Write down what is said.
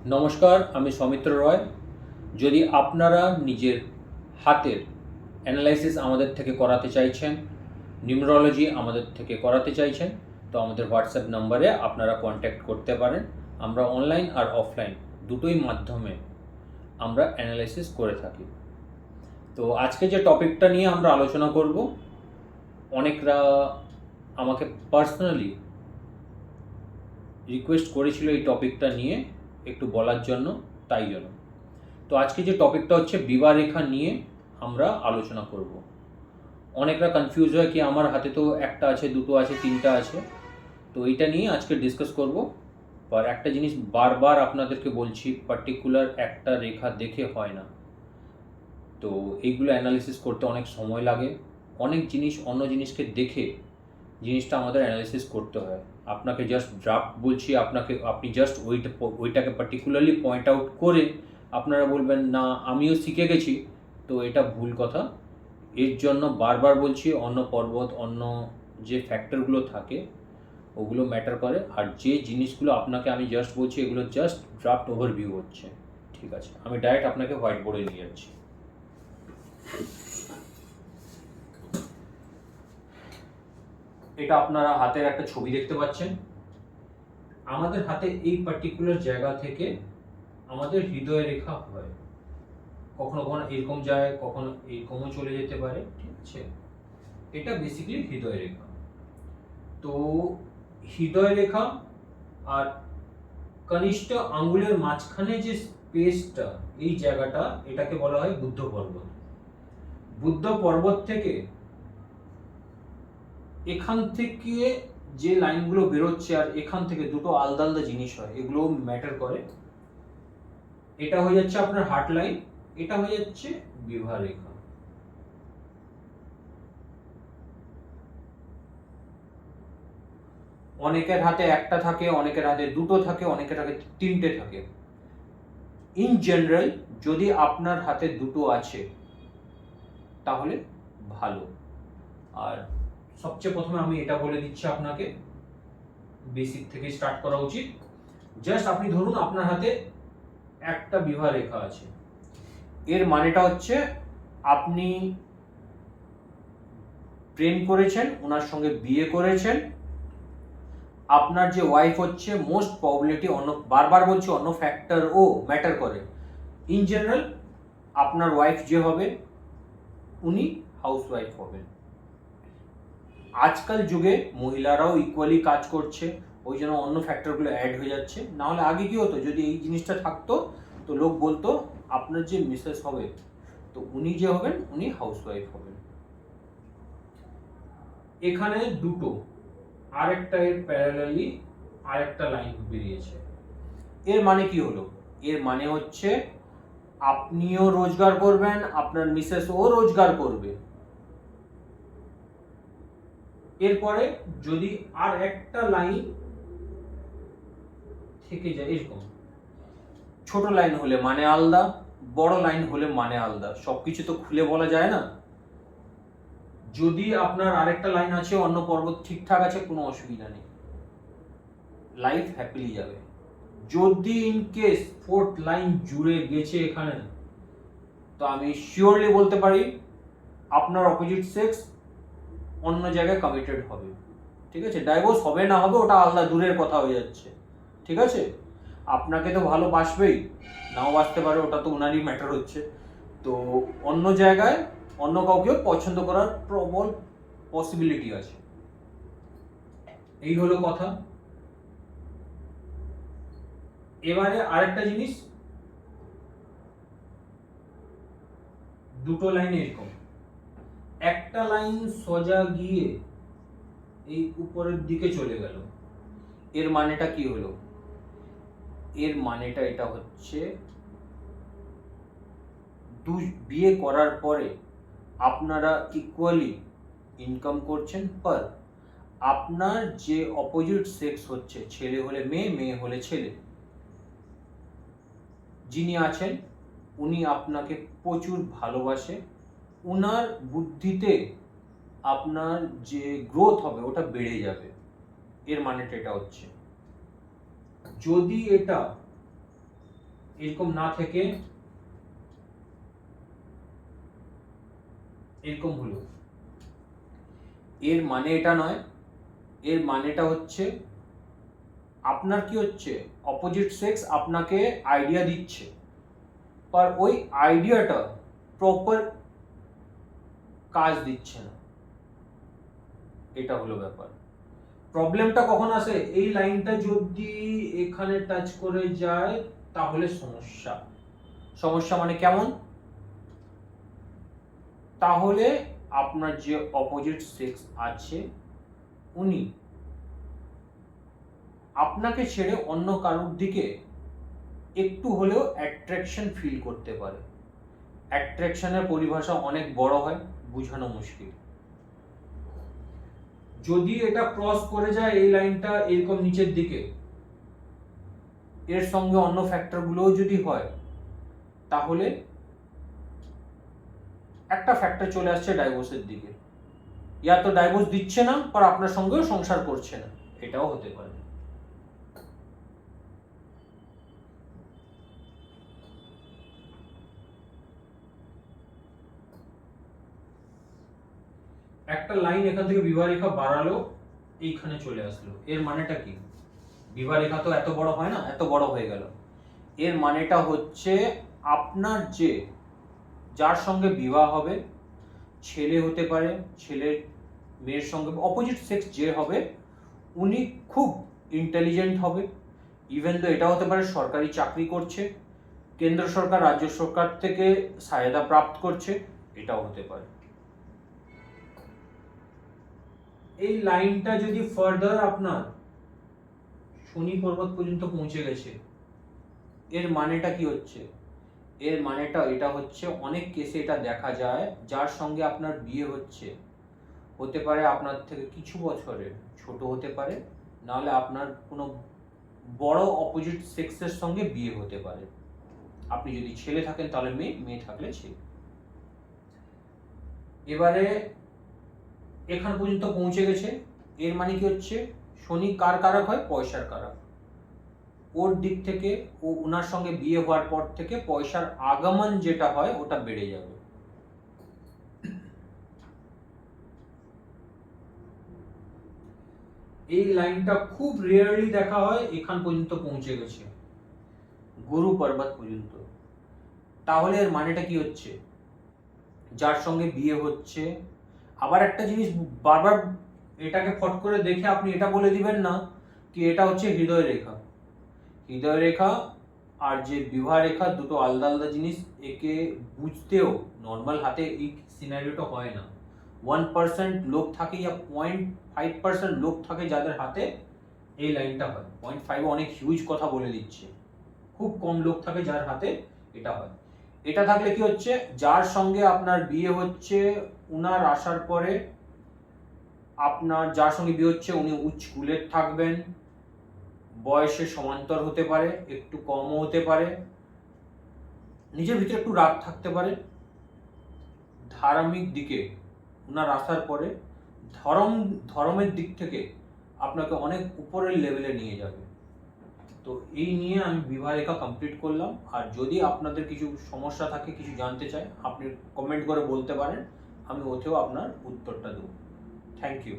নমস্কার, আমি সৌমিত্র রয়। যদি আপনারা নিজের হাতের অ্যানালাইসিস আমাদের থেকে করাতে চাইছেন, নিউমেরোলজি আমাদের থেকে করাতে চাইছেন, তো আমাদের হোয়াটসঅ্যাপ নম্বরে আপনারা কন্ট্যাক্ট করতে পারেন। আমরা অনলাইন আর অফলাইন দুটোই মাধ্যমে আমরা অ্যানালাইসিস করে থাকি। তো আজকে যে টপিকটা নিয়ে আমরা আলোচনা করব, অনেকরা আমাকে পার্সোনালি রিকোয়েস্ট করেছিল এই টপিকটা নিয়ে একটু বলার জন্য, তাই জন্য। তো আজকে যে টপিকটা হচ্ছে বিবাহ রেখা নিয়ে আমরা আলোচনা করব। অনেকরা কনফিউজ হয় কি আমার হাতে তো একটা আছে, দুটো আছে, তিনটা আছে, তো এইটা নিয়ে আজকে ডিসকাস করব। আর একটা জিনিস বারবার আপনাদেরকে বলছি, পার্টিকুলার একটা রেখা দেখে হয় না। তো এইগুলো অ্যানালিসিস করতে অনেক সময় লাগে, অনেক জিনিস অন্য জিনিসকে দেখে জিনিসটা আমাদের অ্যানালিসিস করতে হয়। আপনাকে জাস্ট ড্রাফট বলছি, আপনি জাস্ট ওইটাকে পার্টিকুলারলি পয়েন্ট আউট করে আপনারা বলবেন না আমিও শিখে গেছি, তো এটা ভুল কথা। এর জন্য বারবার বলছি, অন্য পর্বত, অন্য যে ফ্যাক্টরগুলো থাকে ওগুলো ম্যাটার করে। আর যে জিনিসগুলো আপনাকে আমি জাস্ট বলছি এগুলো জাস্ট ড্রাফট ওভারভিউ হচ্ছে। ঠিক আছে, আমি ডাইরেক্ট আপনাকে হোয়াইট বোর্ডে নিয়ে যাচ্ছি। এটা আপনারা হাতের একটা ছবি দেখতে পাচ্ছেন। আমাদের হাতে এই পার্টিকুলার জায়গা থেকে আমাদের হৃদয় রেখা হয়, কখনো কখনো এরকম যায়, কখনো এরকমও চলে যেতে পারে। ঠিক আছে, এটা বেসিক্যালি হৃদয় রেখা। তো হৃদয় রেখা আর কনিষ্ঠ আঙ্গুলের মাঝখানে যে স্পেসটা, এই জায়গাটা, এটাকে বলা হয় বুদ্ধ পর্বত। বুদ্ধ পর্বত থেকে এখান থেকে যে লাইনগুলো বেরোচ্ছে আর এখান থেকে দুটো আলাদা আলাদা জিনিস হয়, এগুলো ম্যাটার করে। এটা হয়ে যাচ্ছে আপনার হার্ট লাইন, এটা হয়ে যাচ্ছে বিবাহ রেখা। অনেকের হাতে একটা থাকে, অনেকের হাতে দুটো থাকে, অনেকের হাতে তিনটে থাকে। ইন জেনারেল যদি আপনার হাতে দুটো আছে তাহলে ভালো। আর সবচেয়ে প্রথমে আমি এটা বলে দিচ্ছি আপনাকে, বেসিক থেকে স্টার্ট করা উচিত। জাস্ট আপনি ধরুন আপনার হাতে একটা বিবাহ রেখা আছে, এর মানেটা হচ্ছে আপনি প্রেম করেছেন, ওনার সঙ্গে বিয়ে করেছেন। আপনার যে ওয়াইফ হচ্ছে মোস্ট প্রবাবিলিটি অন্য, বারবার বলছি, অন্য ফ্যাক্টর ও ম্যাটার করে। ইন জেনারেল আপনার ওয়াইফ যে হবে উনি হাউস ওয়াইফ হবেন। আজকাল যুগে মহিলারাও ইকুয়ালি কাজ করছে, ওই জন্য অন্য ফ্যাক্টরগুলো অ্যাড হয়ে যাচ্ছে। না হলে আগে কি হতো, যদি এই জিনিসটা থাকতো তো লোক বলতো আপনার যে মিসেস হবে তো উনি যে হবেন উনি হাউস ওয়াইফ হবেন। এখানে দুটো, আরেকটা এর প্যারালালি আরেকটা লাইন বেরিয়েছে। এর মানে কি হলো? এর মানে হচ্ছে আপনিও রোজগার করবেন, আপনার মিসেস ও রোজগার করবে। এরপরে যদি আর একটা লাইন থেকে যায় এরকম, ছোট লাইন হলে মানে আলাদা, বড় লাইন হলে মানে আলাদা, সবকিছু তো খুলে বলা যায় না। যদি আপনার আরেকটা লাইন আছে, অন্য পর্বত ঠিকঠাক আছে, কোনো অসুবিধা নেই, লাইফ হ্যাপিলি যাবে। যদি ইন কেস ফোর্থ লাইন জুড়ে গেছে এখানে, তো আমি শিওরলি বলতে পারি আপনার অপোজিট সেক্স অন্য জায়গায় কমিটেড হবে। ঠিক আছে, ডাইভোর্স হবে না হবে ওটা আলাদা দূরের কথা হয়ে যাচ্ছে। ঠিক আছে, আপনাকে তো ভালোবাসবেই, নাও বাসতে পারে, ওটা তো ওনারই ম্যাটার হচ্ছে। তো অন্য জায়গায় অন্য কাউকেও পছন্দ করার প্রবল পসিবিলিটি আছে। এই হলো কথা। এবারে আরেকটা জিনিস, দুটো লাইন এরকম, একটা লাইন সোজা গিয়ে এই উপরের দিকে চলে গেল, এর মানেটা কি হলো? এর মানেটা এটা হচ্ছে বিয়ে করার পরে আপনারা ইকুয়ালি ইনকাম করছেন, পর আপনার যে অপোজিট সেক্স হচ্ছে, ছেলে হলে মেয়ে, মেয়ে হলে ছেলে, যিনি আছেন উনি আপনাকে প্রচুর ভালোবাসে, উনার বুদ্ধিতে আপনার যে গ্রোথ হবে ওটা বেড়ে যাবে। এর মানেটা এটা হচ্ছে। যদি এটা এরকম না থেকে এরকম হলো, এর মানে এটা নয়, এর মানেটা হচ্ছে আপনার কি হচ্ছে, অপোজিট সেক্স আপনাকে আইডিয়া দিচ্ছে, আর ওই আইডিয়াটা প্রপার কাজ দিচ্ছে না, এটা হলো ব্যাপার। প্রবলেমটা কখন আসে, এই লাইনটা যদি এখানে টাচ করে যায় তাহলে সমস্যা। সমস্যা মানে কেমন, তাহলে আপনার যে অপোজিট সেক্স আছে উনি আপনাকে ছেড়ে অন্য কারোর দিকে একটু হলেও অ্যাট্রাকশন ফিল করতে পারে। অ্যাট্রাকশনের পরিভাষা অনেক বড় হয়, বোঝানো মুশকিল। যদি এটা ক্রস করে যায় এই লাইনটা এরকম নিচের দিকে, এর সঙ্গে অন্য ফ্যাক্টরগুলোও যদি হয়, তাহলে একটা ফ্যাক্টর চলে আসছে ডাইভোর্সের দিকে, ইয়া তো ডাইভোর্স দিচ্ছে না আর আপনার সঙ্গেও সংসার করছে না, এটাও হতে পারে। একটা লাইন এখান থেকে বিবাহরেখা বাড়ালো, এইখানে চলে আসলো, এর মানেটা কি, বিবাহরেখা তো এত বড় হয় না, এত বড় হয়ে গেল। এর মানেটা হচ্ছে আপনার যে যার সঙ্গে বিবাহ হবে, ছেলে হতে পারে, ছেলের মেয়ের সঙ্গে অপোজিট সেক্স যে হবে, উনি খুব ইন্টেলিজেন্ট হবে, ইভেন তো এটা হতে পারে সরকারি চাকরি করছে, কেন্দ্র সরকার রাজ্য সরকার থেকে সহায়তা প্রাপ্ত করছে, এটাও হতে পারে। এই লাইনটা যদি ফার্দার আপনার শনি পর্বত পর্যন্ত পৌঁছে গেছে, এর মানেটা কি হচ্ছে, এর মানেটা এটা হচ্ছে, অনেক কেসে এটা দেখা যায়, যার সঙ্গে আপনার বিয়ে হতে পারে আপনার থেকে কিছু বছরের ছোট হতে পারে, নাহলে আপনার কোনো বড় অপোজিট সেক্সের সঙ্গে বিয়ে হতে পারে। আপনি যদি ছেলে থাকেন তাহলে মেয়ে, মেয়ে থাকলে ছেলে। এবারে এখান পর্যন্ত পৌঁছে গেছে, এর মানে কি হচ্ছে, শনি কার কারক হয়, পয়সার কারক। ওর দিক থেকে ওনার সঙ্গে বিয়ে হওয়ার পর থেকে পয়সার আগমন যেটা হয় ওটা বেড়ে যাবে। এই লাইনটা খুব রেয়ারলি দেখা হয়, এখান পর্যন্ত পৌঁছে গেছে, গুরু পর্বত পর্যন্ত। তাহলে এর মানেটা কি হচ্ছে, যার সঙ্গে বিয়ে হচ্ছে, আবার একটা জিনিস বারবার এটাকে ফট করে দেখে আপনি এটা বলে দিবেন না কি এটা হচ্ছে হৃদয় রেখা। হৃদয় রেখা আর যে বিবাহ রেখা দুটো আলাদা আলাদা জিনিস, একে বুঝতেও নর্মাল হাতে এই সিনারিওটা হয় না। 1% লোক থাকে, ইয়া 0.5% লোক থাকে যাদের হাতে এই লাইনটা হয়। 0.5 অনেক হিউজ কথা বলে দিচ্ছে, খুব কম লোক থাকে যার হাতে এটা হয়। এটা থাকলে কি হচ্ছে, যার সঙ্গে আপনার বিয়ে হচ্ছে উনার আসার পরে আপনার যার সঙ্গে বিয়ে হচ্ছে উনি উচ্চ কুলের থাকবেন, বয়সে সমান্তর হতে পারে, একটু কমও হতে পারে, নিজের ভিতরে একটু রাগ থাকতে পারে, ধার্মিক দিকে উনার আসার পরে ধর্মের দিক থেকে আপনাকে অনেক উপরের লেভেলে নিয়ে যাবে। তো এই নিয়ে আমি বিবাহ রেখা কমপ্লিট করলাম। আর যদি আপনাদের কিছু সমস্যা থাকে, কিছু জানতে চাই, আপনি কমেন্ট করে বলতে পারেন, আমি ওতেও আপনার উত্তরটা দেবো। Thank you.